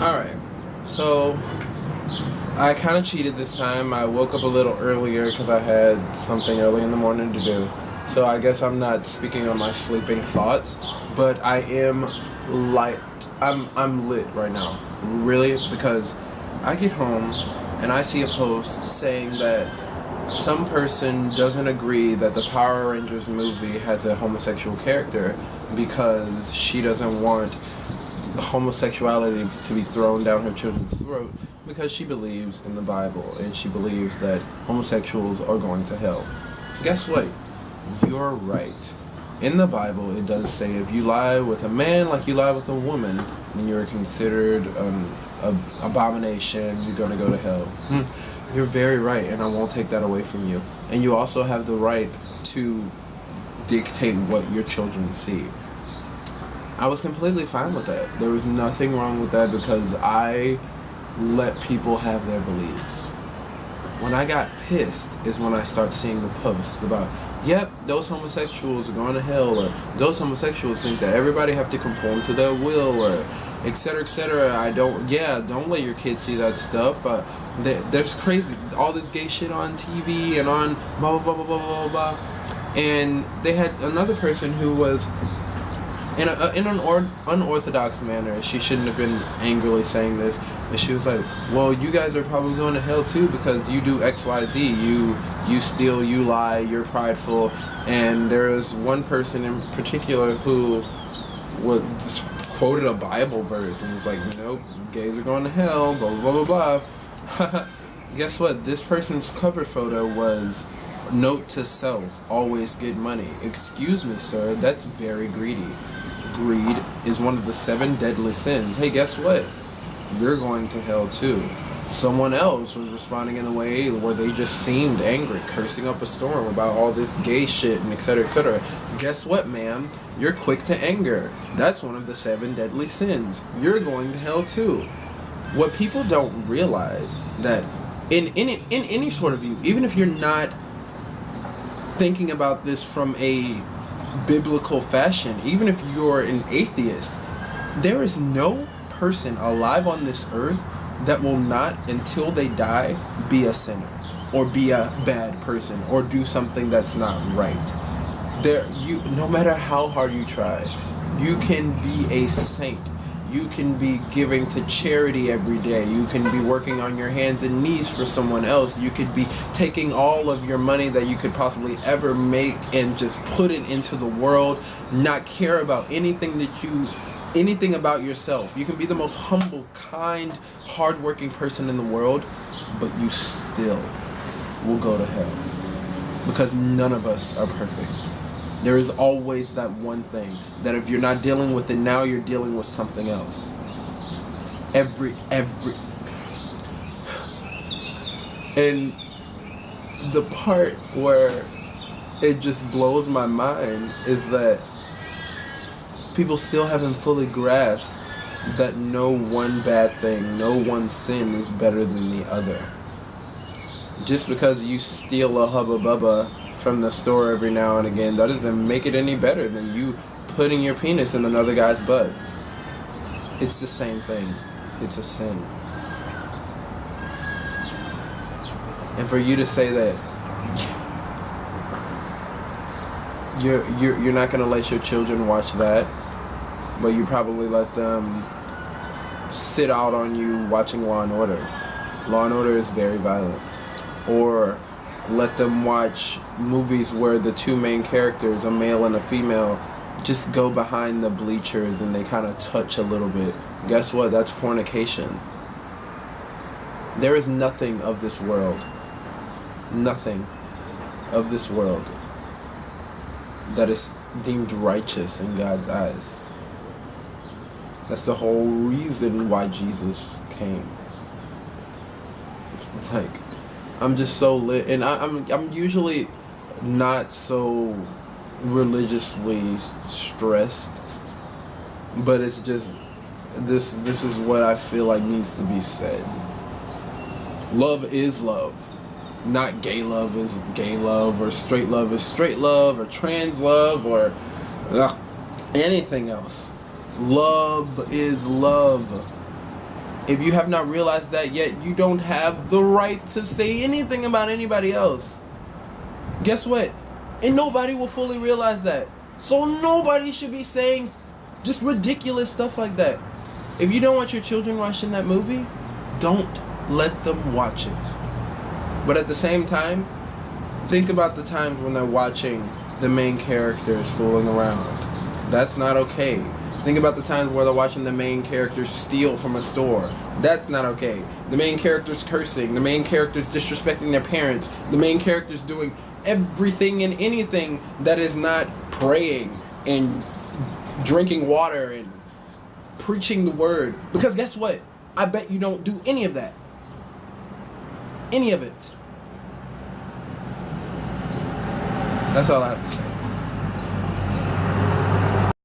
Alright, so I kind of cheated this time. I woke up a little earlier because I had something early in the morning to do. So I guess I'm not speaking on my sleeping thoughts, but I am light. I'm lit right now, really, because I get home and I see a post saying that some person doesn't agree that the Power Rangers movie has a homosexual character because she doesn't want homosexuality to be thrown down her children's throat because she believes in the Bible and she believes that homosexuals are going to hell. Guess what? You're right. In the Bible, it does say if you lie with a man like you lie with a woman, then you're considered an abomination. You're going to go to hell. You're very right, and I won't take that away from you. And you also have the right to dictate what your children see. I was completely fine with that. There was nothing wrong with that because I let people have their beliefs. When I got pissed is when I start seeing the posts about, yep, those homosexuals are going to hell, or those homosexuals think that everybody have to conform to their will, or etc., etc. Don't let your kids see that stuff. There's crazy, all this gay shit on TV and on blah, blah, blah, blah, blah, blah. And they had another person who was, in an unorthodox manner, she shouldn't have been angrily saying this, but she was like, well, you guys are probably going to hell too because you do XYZ, you steal, you lie, you're prideful. And there was one person in particular who quoted a Bible verse and was like, nope, gays are going to hell, blah, blah, blah, blah. Guess what? This person's cover photo was, note to self, always get money. Excuse me, sir, that's very greedy. Greed is one of the 7 deadly sins. Hey, guess what? You're going to hell too. Someone else was responding in a way where they just seemed angry, cursing up a storm about all this gay shit and etc., etc. Guess what, ma'am? You're quick to anger. That's one of the 7 deadly sins. You're going to hell too. What people don't realize that in any sort of view, even if you're not thinking about this from a biblical fashion, even if you're an atheist, there is no person alive on this earth that will not, until they die, be a sinner or be a bad person or do something that's not right. No matter how hard you try, you can be a saint. You can be giving to charity every day. You can be working on your hands and knees for someone else. You could be taking all of your money that you could possibly ever make and just put it into the world, not care about anything about yourself. You can be the most humble, kind, hardworking person in the world, but you still will go to hell because none of us are perfect. There is always that one thing that if you're not dealing with it now, you're dealing with something else. And the part where it just blows my mind is that people still haven't fully grasped that no one bad thing, no one sin is better than the other. Just because you steal a Hubba Bubba from the store every now and again, that doesn't make it any better than you putting your penis in another guy's butt. It's the same thing. It's a sin. And for you to say that you're not gonna let your children watch that, but you probably let them sit out on you watching Law and Order. Law and Order is very violent. Or let them watch movies where the 2 main characters, a male and a female, just go behind the bleachers and they kind of touch a little bit. Guess what? That's fornication. There is nothing of this world, nothing of this world that is deemed righteous in God's eyes. That's the whole reason why Jesus came. Like, I'm just so lit, and I'm usually not so religiously stressed, but it's just this is what I feel like needs to be said. Love is love. Not gay love is gay love, or straight love is straight love, or trans love, or anything else. Love is love. If you have not realized that yet, you don't have the right to say anything about anybody else. Guess what? And nobody will fully realize that. So nobody should be saying just ridiculous stuff like that. If you don't want your children watching that movie, don't let them watch it. But at the same time, think about the times when they're watching the main characters fooling around. That's not okay. Think about the times where they're watching the main characters steal from a store. That's not okay. The main characters cursing, the main characters disrespecting their parents, the main characters doing everything and anything that is not praying and drinking water and preaching the word. Because guess what? I bet you don't do any of that. Any of it. That's all I have to say.